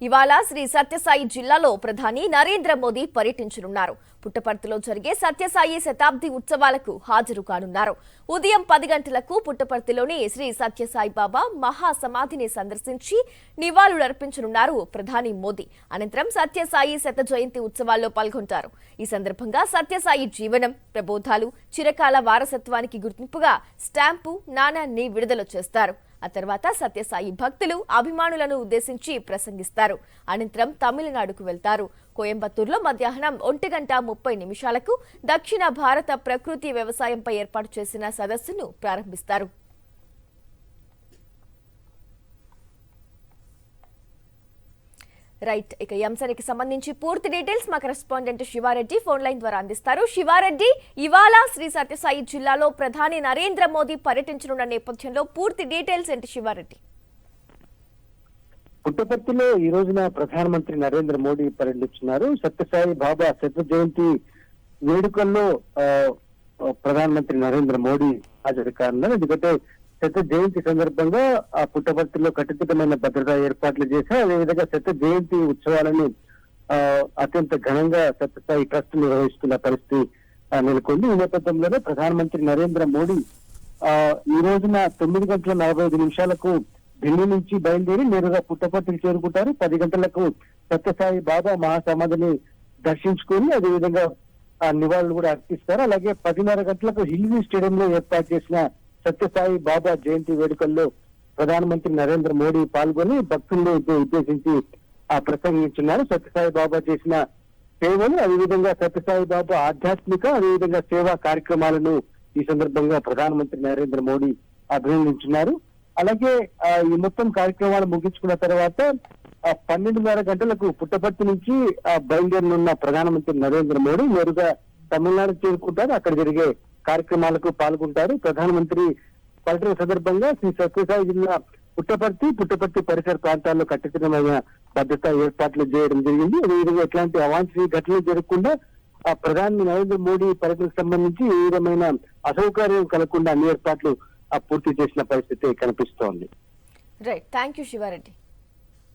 ఇవాళ శ్రీ సత్యసాయి జిల్లాలో ప్రధాని నరేంద్ర మోదీ పర్యటించనున్నారు. పుట్టపర్తిలో జరిగే సత్యసాయి శతాబ్ది ఉత్సవాలకు హాజరు కానున్నారు. ఉదయం 10 గంటలకు పుట్టపర్తిలోని శ్రీ సత్యసాయి బాబా మహా సమాధిని సందర్శించి నివాళులర్పించనున్నారు ప్రధాని మోదీ. అనంతరం సత్యసాయి శత జయంతి ఉత్సవాల్లో పాల్గొంటారు. ఈ సందర్భంగా సత్యసాయి జీవనం, ప్రబోధాలు, చిరకాల వారసత్వానికి గుర్తింపుగా స్టాంపు, నాణాన్ని విడుదల చేస్తారు. ఆ తర్వాత సత్యసాయి భక్తులు, అభిమానులను ఉద్దేశించి ప్రసంగిస్తారు. అనంతరం తమిళనాడుకు వెళ్తారు. కోయంబత్తూరులో మధ్యాహ్నం 1:30 దక్షిణ భారత ప్రకృతి వ్యవసాయంపై ఏర్పాటు చేసిన సదస్సును ప్రారంభిస్తారు. రైట్, ఇక ఈ అంశానికి సంబంధించి పూర్తి డీటెయిల్స్ మా కరెస్పాండెంట్ శివారెడ్డి ఫోన్ లైన్ ద్వారా అందిస్తారు. శివారెడ్డి, ఇవాళ శ్రీ సత్యసాయి జిల్లాలో ప్రధాని నరేంద్ర మోదీ పర్యటించనున్న నేపథ్యంలో పూర్తి డీటెయిల్స్ ఏంటి శివారెడ్డి? పుట్టపర్తిలో ఈ రోజున ప్రధానమంత్రి నరేంద్ర మోడీ పర్యటిస్తున్నారు. సత్యసాయి బాబా శత జయంతి వేడుకల్లో ప్రధానమంత్రి నరేంద్ర మోడీ హాజరు కానున్నారు. ఎందుకంటే శత జయంతి సందర్భంగా ఆ పుట్టపర్తిలో కట్టుదిట్టమైన భద్రతా ఏర్పాట్లు చేశారు. అదేవిధంగా శత జయంతి ఉత్సవాలను అత్యంత ఘనంగా సత్యసాయి ట్రస్ట్ నిర్వహిస్తున్న పరిస్థితి నెలకొంది. ఈ నేపథ్యంలోనే ప్రధానమంత్రి నరేంద్ర మోడీ ఈ రోజున 9:45 ఢిల్లీ నుంచి బయలుదేరి నేరుగా పుట్టపర్తికి చేరుకుంటారు. 10 గంటలకు సత్యసాయి బాబా మహాసమాధిని దర్శించుకొని అదేవిధంగా నివాళులు కూడా అర్పిస్తారు. అలాగే 10:30 గంటలకు హిల్వీ స్టేడియంలో ఏర్పాటు చేసిన సత్యసాయి బాబా జయంతి వేడుకల్లో ప్రధానమంత్రి నరేంద్ర మోడీ పాల్గొని భక్తులను ఉద్దేశించి ప్రసంగించున్నారు. సత్యసాయి బాబా చేసిన సేవలు, అదేవిధంగా సత్యసాయి బాబా ఆధ్యాత్మిక అదేవిధంగా సేవా కార్యక్రమాలను ఈ సందర్భంగా ప్రధానమంత్రి నరేంద్ర మోడీ అభినందించున్నారు. అలాగే ఈ మొత్తం కార్యక్రమాలు ముగించుకున్న తర్వాత 12:30 గంటలకు పుట్టపర్తి నుంచి బయలుదేరనున్న ప్రధానమంత్రి నరేంద్ర మోడీ నేరుగా తమిళనాడు చేరుకుంటారు. అక్కడ జరిగే కార్యక్రమాలకు పాల్గొంటారు. ప్రధానమంత్రి పర్యటన సందర్భంగా శ్రీ సత్యసాయి జిల్లా పుట్టపర్తి పరిసర ప్రాంతాల్లో కట్టుదిట్టమైన భద్రతా ఏర్పాట్లు చేయడం జరిగింది. అదేవిధంగా ఎట్లాంటి అవాంఛనీయ ఘటనలు జరగకుండా ప్రధాని నరేంద్ర మోడీ పర్యటనకు సంబంధించి ఏ విధమైన అసౌకర్యం కలగకుండా అన్ని ఏర్పాట్లు పూర్తి చేసిన పరిస్థితి కనిపిస్తోంది. Right, thank you Sivareddy.